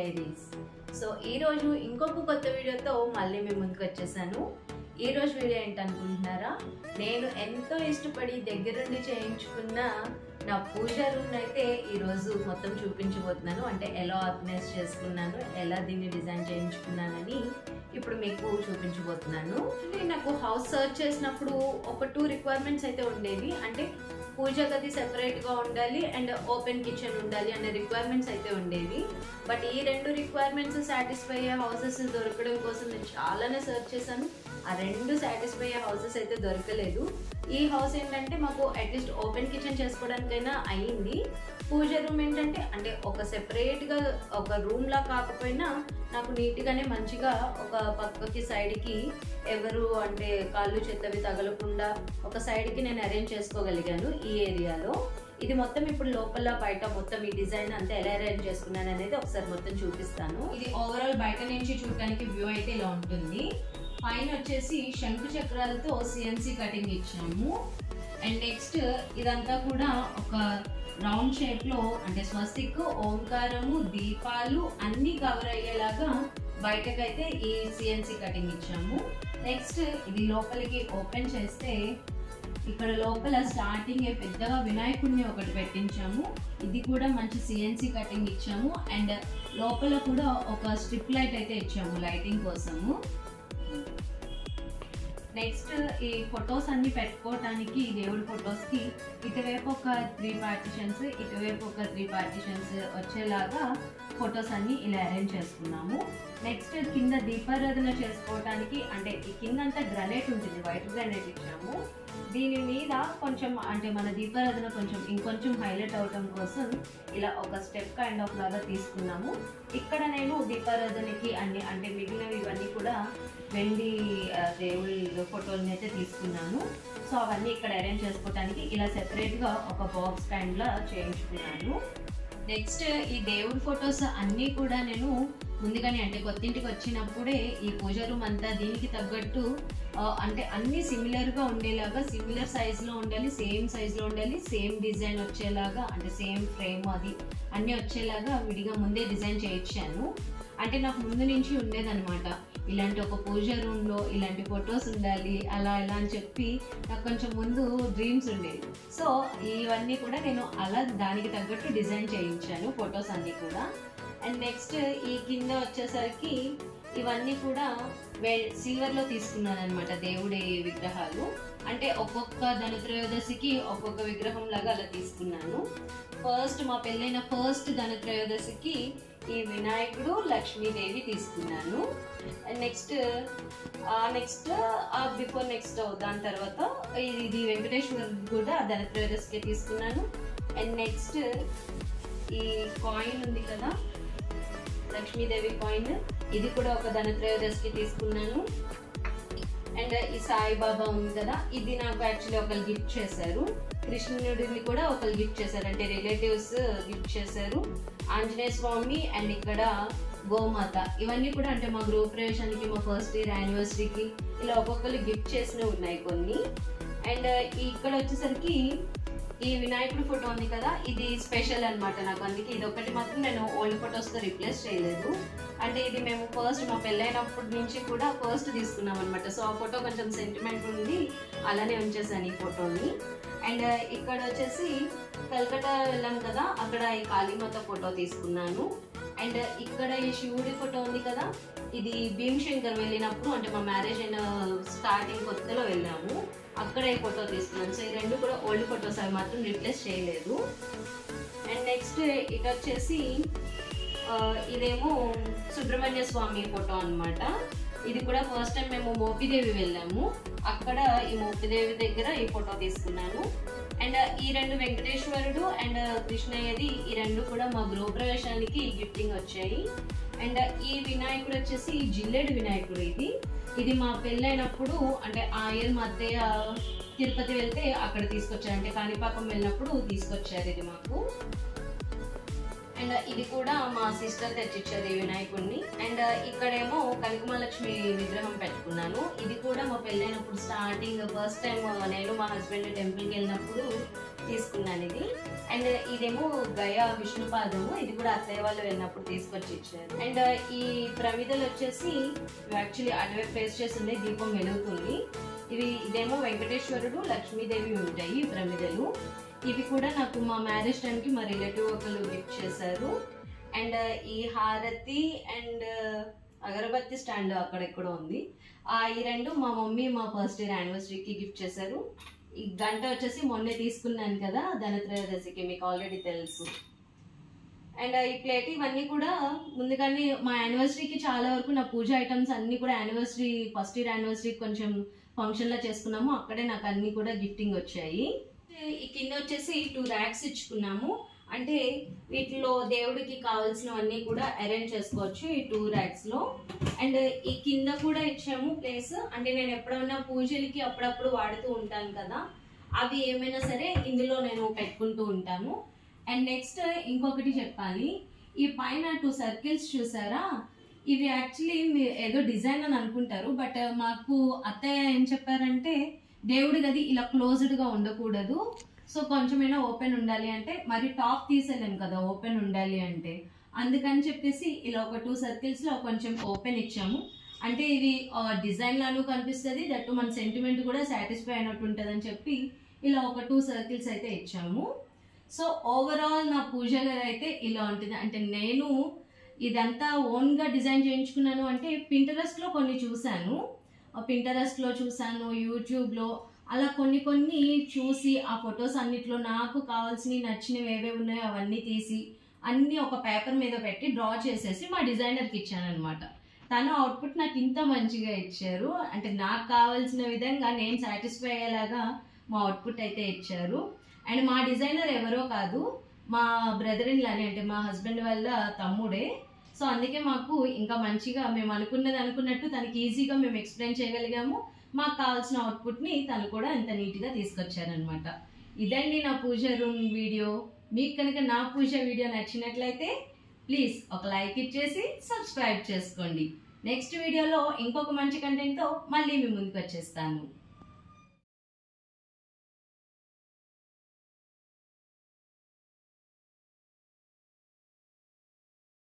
Diaries. So ఈరోజు ఇంకొక కొత్త వీడియోతో మళ్ళీ మేము ముందుకు వచ్చేసాను. ఈరోజు వీడియో ఏంటనుకుంటున్నారా? నేను ఎంతో ఇష్టపడి దగ్గరుండి చేయించుకున్న నా పూజ రూమ్ అయితే ఈరోజు మొత్తం చూపించబోతున్నాను. అంటే ఎలా ఆర్గనైజ్ చేసుకున్నాను, ఎలా దీన్ని డిజైన్ చేయించుకున్నానని ఇప్పుడు మీకు చూపించబోతున్నాను. నాకు హౌస్ సర్చ్ చేసినప్పుడు ఒక 2 రిక్వైర్మెంట్స్ అయితే ఉండేవి. అంటే పూజ గది సెపరేట్గా ఉండాలి అండ్ ఓపెన్ కిచెన్ ఉండాలి అనే రిక్వైర్మెంట్స్ అయితే ఉండేవి. బట్ ఈ 2 రిక్వైర్మెంట్స్ సాటిస్ఫై అయ్యే హౌసెస్ దొరకడం కోసం నేను చాలానే సర్చ్ చేశాను. ఆ 2 సాటిస్ఫై అయ్యే హౌసెస్ అయితే దొరకలేదు. ఈ హౌస్ ఏంటంటే మాకు అట్లీస్ట్ ఓపెన్ కిచెన్ చేసుకోవడానికైనా అయ్యింది. పూజ రూమ్ ఏంటంటే అంటే ఒక సెపరేట్గా ఒక రూమ్లా కాకపోయినా నాకు నీట్గానే మంచిగా ఒక పక్కకి సైడ్కి ఎవరు అంటే కాళ్ళు చెత్తవి తగలకుండా ఒక సైడ్కి నేను అరేంజ్ చేసుకోగలిగాను ఈ ఏరియాలో. ఇది మొత్తం ఇప్పుడు లోపల బయట మొత్తం ఈ డిజైన్ అంతా ఎలా అరేంజ్ చేసుకున్నాను అనేది ఒకసారి మొత్తం చూపిస్తాను. ఇది ఓవరాల్ బయట నుంచి చూడడానికి వ్యూ అయితే ఇలా ఉంటుంది. పైన వచ్చేసి శంకు చక్రాలతో CNC కటింగ్ ఇచ్చాము. అండ్ నెక్స్ట్ ఇదంతా కూడా ఒక రౌండ్ షేప్ లో అంటే స్వస్తిక్, ఓంకారము, దీపాలు అన్ని కవర్ అయ్యేలాగా బయటకైతే ఈ CNC కటింగ్ ఇచ్చాము. నెక్స్ట్ ఇది లోపలికి ఓపెన్ చేస్తే ఇక్కడ లోపల స్టార్టింగ్ పెద్దగా వినాయకుడిని ఒకటి పెట్టించాము. ఇది కూడా మంచి CNC కటింగ్ ఇచ్చాము. అండ్ లోపల కూడా ఒక స్ట్రిప్ లైట్ అయితే ఇచ్చాము లైటింగ్ కోసము. నెక్స్ట్ ఈ ఫొటోస్ అన్ని పెట్టుకోవటానికి దేవుడి ఫొటోస్కి ఇటువైపు ఒక 3 పార్టిషన్స్, ఇటువైపు ఒక 3 పార్టిషన్స్ వచ్చేలాగా ఫొటోస్ అన్ని ఇలా అరేంజ్ చేసుకున్నాము. నెక్స్ట్ కింద దీపారాధన చేసుకోవటానికి అంటే ఈ కింద అంతా గ్రానైట్ ఉంటుంది, వైట్ గ్రానైట్ ఇచ్చాము. దీని మీద కొంచెం అంటే మన దీపారాధన కొంచెం ఇంకొంచెం హైలైట్ అవటం కోసం ఇలా ఒక స్టెప్ కైండ్ ఆఫ్ లాగా తీసుకున్నాము. ఇక్కడ నేను దీపారాధనకి అన్ని అంటే మిగిలినవి ఇవన్నీ కూడా వెండి దేవుడి ఫోటోలని అయితే తీసుకున్నాను. సో అవన్నీ ఇక్కడ అరేంజ్ చేసుకోవడానికి ఇలా సెపరేట్గా ఒక బాక్స్ కైండ్లా చేయించుకున్నాను. నెక్స్ట్ ఈ దేవుడి ఫొటోస్ అన్నీ కూడా నేను ముందుగానే అంటే కొత్తింటికి వచ్చినప్పుడే ఈ పూజ రూమ్ అంతా దీనికి తగ్గట్టు అంటే అన్నీ సిమిలర్గా ఉండేలాగా, సిమిలర్ సైజులో ఉండాలి, సేమ్ సైజులో ఉండాలి, సేమ్ డిజైన్ వచ్చేలాగా అంటే సేమ్ ఫ్రేమ్ అది అన్నీ వచ్చేలాగా విడిగా ముందే డిజైన్ చేయించాను. అంటే నాకు ముందు నుంచి ఉండేదన్నమాట ఇలాంటి ఒక పూజ రూమ్లో ఇలాంటి ఫొటోస్ ఉండాలి అలా ఇలా అని చెప్పి నాకు కొంచెం ముందు డ్రీమ్స్ ఉండేవి. సో ఇవన్నీ కూడా నేను అలా దానికి తగ్గట్టు డిజైన్ చేయించాను ఫొటోస్ అన్నీ కూడా. అండ్ నెక్స్ట్ ఈ కింద వచ్చేసరికి ఇవన్నీ కూడా సిల్వర్లో తీసుకున్నాను అనమాట దేవుడి విగ్రహాలు. అంటే ఒక్కొక్క ధనత్రయోదశికి ఒక్కొక్క విగ్రహం లాగా అలా తీసుకున్నాను. ఫస్ట్ మా పెళ్ళైన ఫస్ట్ ధనత్రయోదశికి ఈ వినాయకుడు, లక్ష్మీదేవి తీసుకున్నాను. అండ్ నెక్స్ట్ బిఫోర్ నెక్స్ట్ దాని తర్వాత ఇది వెంకటేశ్వరుడు కూడా ధనత్రయోదశికి తీసుకున్నాను. అండ్ నెక్స్ట్ ఈ కాయిన్ ఉంది కదా లక్ష్మీదేవి కాయిన్, ఇది కూడా ఒక ధనత్రయోదశికి తీసుకున్నాను. అండ్ ఈ సాయిబాబా ఉంది కదా, ఇది నాకు యాక్చువల్లీ ఒకరు గిఫ్ట్ చేశారు. కృష్ణుడిని కూడా ఒకరు గిఫ్ట్ చేశారు, అంటే రిలేటివ్స్ గిఫ్ట్ చేశారు. ఆంజనేయ స్వామి అండ్ ఇక్కడ గోమాత, ఇవన్నీ కూడా అంటే మా గృహ ప్రవేశానికి, మా ఫస్ట్ ఇయర్ యానివర్సరీకి ఇలా ఒక్కొక్కరు గిఫ్ట్ చేసినవి ఉన్నాయి కొన్ని. అండ్ ఇక్కడ వచ్చేసరికి ఈ వినాయకుడి ఫోటో ఉంది కదా, ఇది స్పెషల్ అనమాట నాకు. అందుకే ఇది ఒకటి మాత్రం నేను ఓల్డ్ ఫొటోస్తో రీప్లేస్ చేయలేదు. అంటే ఇది మేము ఫస్ట్ మా పెళ్ళైనప్పటి నుంచి కూడా ఫస్ట్ తీసుకున్నాం అనమాట. సో ఆ ఫోటో కొంచెం సెంటిమెంట్ ఉంది, అలానే ఉంచేసాను ఈ ఫోటోని. అండ్ ఇక్కడ వచ్చేసి కల్కట్టా వెళ్ళాం కదా, అక్కడ ఈ కాళీమాత ఫోటో తీసుకున్నాను. అండ్ ఇక్కడ ఈ శివుడి ఫోటో ఉంది కదా, ఇది భీమశంకర్ వెళ్ళినప్పుడు అంటే మా మ్యారేజ్ అయిన స్టార్టింగ్ కొత్తలో వెళ్ళాము, అక్కడ ఈ ఫోటో తీసుకున్నాను. సో ఈ 2 కూడా ఓల్డ్ ఫొటోస్, అవి మాత్రం రీప్లేస్ చేయలేదు. అండ్ నెక్స్ట్ ఇటు వచ్చేసి ఇదేమో సుబ్రహ్మణ్య స్వామి ఫోటో అనమాట. ఇది కూడా ఫస్ట్ టైం మేము మోపిదేవి వెళ్ళాము, అక్కడ ఈ మోపిదేవి దగ్గర ఈ ఫోటో తీసుకున్నాను. అండ్ ఈ 2 వెంకటేశ్వరుడు అండ్ కృష్ణయ్యది, ఈ 2 కూడా మా గృహప్రవేశానికి గిఫ్టింగ్ వచ్చాయి. అండ్ ఈ వినాయకుడు వచ్చేసి జిల్లేడు వినాయకుడు. ఇది మా పెళ్ళైనప్పుడు అంటే ఆ ఇయర్ మా అత్తయ్య తిరుపతి వెళ్తే అక్కడ తీసుకొచ్చారు, అంటే కాణిపాకం వెళ్ళినప్పుడు తీసుకొచ్చారు ఇది మాకు. అండ్ ఇది కూడా మా సిస్టర్ తెచ్చిచ్చారు ఈ వినాయకుడిని. అండ్ ఇక్కడేమో కనకమహాలక్ష్మి విగ్రహం పెట్టుకున్నాను. ఇది కూడా మా పెళ్ళైనప్పుడు స్టార్టింగ్ ఫస్ట్ టైం నేను మా హస్బెండ్ టెంపుల్కి వెళ్ళినప్పుడు తీసుకున్నాను ఇది. అండ్ ఇదేమో గయా విష్ణుపాదము, ఇది కూడా అత్తయ్య వాళ్ళు వెళ్ళినప్పుడు తీసుకొచ్చి ఇచ్చారు. అండ్ ఈ ప్రమిదలు వచ్చేసి యాక్చువల్లీ అటువైపు ఫేస్ చేసి ఉండే దీపం వెలుగుతుంది. ఇదేమో వెంకటేశ్వరుడు లక్ష్మీదేవి ఉంటాయి ఈ ప్రమిదలు. ఇవి కూడా నాకు మా మ్యారేజ్ టైంకి మా రిలేటివ్ ఒకరు గిఫ్ట్ చేశారు. అండ్ ఈ హారతి అండ్ అగరబత్తి స్టాండ్ అక్కడెక్కడో ఉంది. ఈ రెండు మా మమ్మీ మా ఫస్ట్ ఇయర్ యానివర్సరీకి గిఫ్ట్ చేశారు. ఈ గంట వచ్చేసి మొన్నే తీసుకున్నాను కదా ధనత్రయోదశికి, మీకు ఆల్రెడీ తెలుసు. అండ్ ఈ ప్లేట్ ఇవన్నీ కూడా ముందుగానే మా యానివర్సరీకి చాలా వరకు నా పూజ ఐటమ్స్ అన్ని కూడా యానివర్సరీ ఫస్ట్ ఇయర్ యానివర్సరీ కొంచెం ఫంక్షన్లో చేసుకున్నాము, అక్కడే నాకు అన్ని కూడా గిఫ్టింగ్ వచ్చాయి. ఈ కింద వచ్చేసి 2 ర్యాక్స్ ఇచ్చుకున్నాము. అంటే వీటిలో దేవుడికి కావాల్సినవన్నీ కూడా అరేంజ్ చేసుకోవచ్చు ఈ 2 ర్యాక్స్ లో. అండ్ ఈ కింద కూడా ఇచ్చాము ప్లేస్. అంటే నేను ఎప్పుడైనా పూజలకి అప్పుడప్పుడు వాడుతూ ఉంటాను కదా, అవి ఏమైనా సరే ఇందులో నేను పెట్టుకుంటూ ఉంటాను. అండ్ నెక్స్ట్ ఇంకొకటి చెప్పాలి, ఈ పైన 2 సర్కిల్స్ చూసారా, ఇవి యాక్చువల్లీ ఏదో డిజైన్ అని అనుకుంటారు, బట్ మాకు అత్తయ్య ఏం చెప్పారంటే దేవుడి గది ఇలా క్లోజ్డ్గా ఉండకూడదు, సో కొంచెమైనా ఓపెన్ ఉండాలి, అంటే మరి టాప్ తీసేలేం కదా ఓపెన్ ఉండాలి అంటే, అందుకని చెప్పేసి ఇలా ఒక 2 సర్కిల్స్లో కొంచెం ఓపెన్ ఇచ్చాము. అంటే ఇవి డిజైన్ లాను కనిపిస్తుంది, దట్టు మన సెంటిమెంట్ కూడా సాటిస్ఫై అయినట్టు ఉంటుంది అని చెప్పి ఇలా ఒక 2 సర్కిల్స్ అయితే ఇచ్చాము. సో ఓవరాల్ నా పూజ గది అయితే ఇలా ఉంటుంది. అంటే నేను ఇదంతా ఓన్గా డిజైన్ చేయించుకున్నాను అంటే పింటరెస్ట్లో కొన్ని చూశాను, పింటరెస్ట్లో చూశాను, యూట్యూబ్లో అలా కొన్ని చూసి ఆ ఫొటోస్ అన్నిట్లో నాకు కావాల్సినవి నచ్చినవి ఏవేవి ఉన్నాయో అవన్నీ తీసి అన్నీ ఒక పేపర్ మీద పెట్టి డ్రా చేసేసి మా డిజైనర్కి ఇచ్చాను అనమాట. తను అవుట్పుట్ నాకు ఇంత మంచిగా ఇచ్చారు, అంటే నాకు కావాల్సిన విధంగా నేను సాటిస్ఫై అయ్యేలాగా మా అవుట్పుట్ అయితే ఇచ్చారు. అండ్ మా డిజైనర్ ఎవరో కాదు, మా బ్రదర్ ఇన్ లానే, అంటే మా హస్బెండ్ వాళ్ళ తమ్ముడే. సో అందుకే మాకు ఇంకా మంచిగా మేము అనుకున్నట్టు తనకి ఈజీగా మేము ఎక్స్ప్లెయిన్ చేయగలిగాము. మాకు కావాల్సిన అవుట్పుట్ని తను కూడా ఇంత నీట్గా తీసుకొచ్చారనమాట. ఇదండి నా పూజ రూమ్ వీడియో. మీకు కనుక నా పూజ వీడియో నచ్చినట్లయితే ప్లీజ్ ఒక లైక్ ఇచ్చేసి సబ్స్క్రైబ్ చేసుకోండి. నెక్స్ట్ వీడియోలో ఇంకొక మంచి కంటెంట్తో మళ్ళీ మీ ముందుకు వచ్చేస్తాను.